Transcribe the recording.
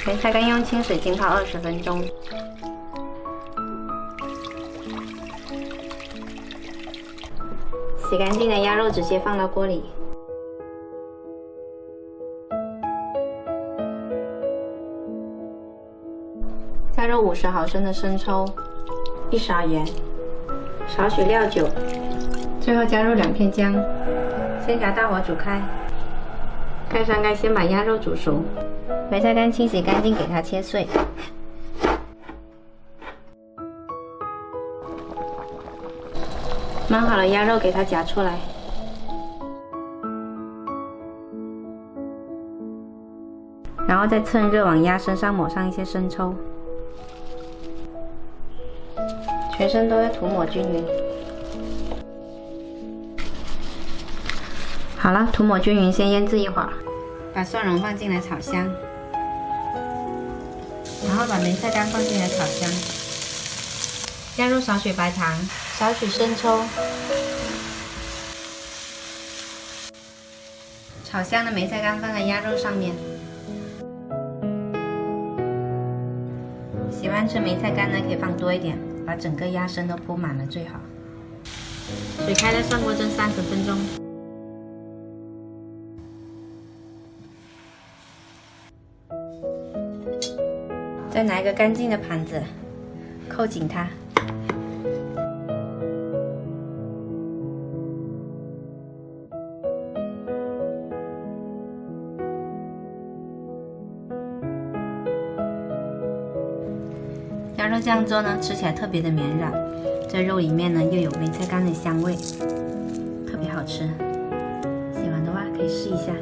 梅菜干用清水浸泡20分钟。洗干净的鸭肉直接放到锅里，加入50毫升的生抽，1勺盐，少许料酒，最后加入2片姜，先给大火煮开，盖上盖，先把鸭肉煮熟。梅菜干清洗干净，给它切碎。焖好了鸭肉，给它夹出来，然后再趁热往鸭身上抹上一些生抽，全身都要涂抹均匀。好了，涂抹均匀，先腌制一会儿，把蒜蓉放进来炒香，然后把梅菜干放进来炒香，加入少许白糖，少许生抽。炒香的梅菜干放在鸭肉上面。喜欢吃梅菜干呢，可以放多一点，把整个鸭身都铺满了最好。水开了，上锅蒸30分钟。再拿一个干净的盘子，扣紧它。鸭肉这样做呢，吃起来特别的绵软，在肉里面呢又有梅菜干的香味，特别好吃。喜欢的话可以试一下。